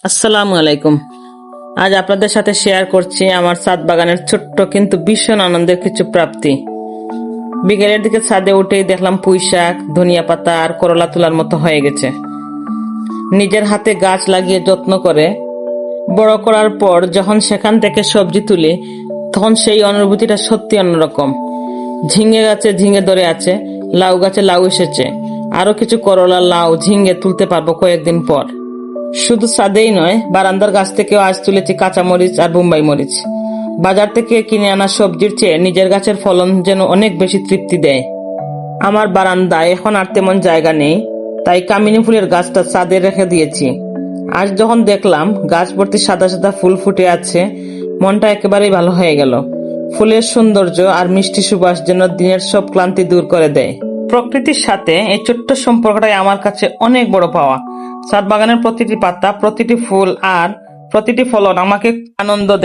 আসসালামু আলাইকুম। আজ আপনাদের সাথে শেয়ার করছি আমার ছাদ বাগানের ছোট্ট কিন্তু ভীষণ আনন্দের কিছু প্রাপ্তি। বিকেলের দিকে ছাদে উঠেই দেখলাম পুঁই শাক, ধনিয়া পাতা আর করলা তোলার মতো হয়ে গেছে। নিজের হাতে গাছ লাগিয়ে যত্ন করে বড় করার পর যখন সেখান থেকে সবজি তুলি, তখন সেই অনুভূতিটা সত্যি অন্যরকম। ঝিঙে গাছে ঝিঙে ধরে আছে, লাউ গাছে লাউ এসেছে, আরো কিছু করলা, লাউ, ঝিঙে তুলতে পারবো কয়েকদিন পর। শুধু ছাদেই নয়, বারান্দার গাছ থেকেও আজ তুলেছি কাঁচা মরিচ আর বোম্বাই মরিচ। বাজার থেকে কিনে আনা সবজির চেয়ে নিজের গাছের ফলন যেন অনেক বেশি তৃপ্তি দেয়। আমার বারান্দায় এখন আর তেমন জায়গা নেই, তাই কামিনী ফুলের গাছটা ছাদে রেখে দিয়েছি। আজ যখন দেখলাম গাছ ভর্তি সাদা সাদা ফুল ফুটে আছে, মনটা একেবারেই ভালো হয়ে গেল। ফুলের সৌন্দর্য আর মিষ্টি সুবাস যেন দিনের সব ক্লান্তি দূর করে দেয়। প্রকৃতির সাথে এই ছোট্ট সম্পর্কটাই আমার কাছে অনেক বড় পাওয়া। ছাদ বাগানের প্রতিটি পাতা, প্রতিটি ফুল আর প্রতিটি ফলন আমাকে আনন্দ দেয়।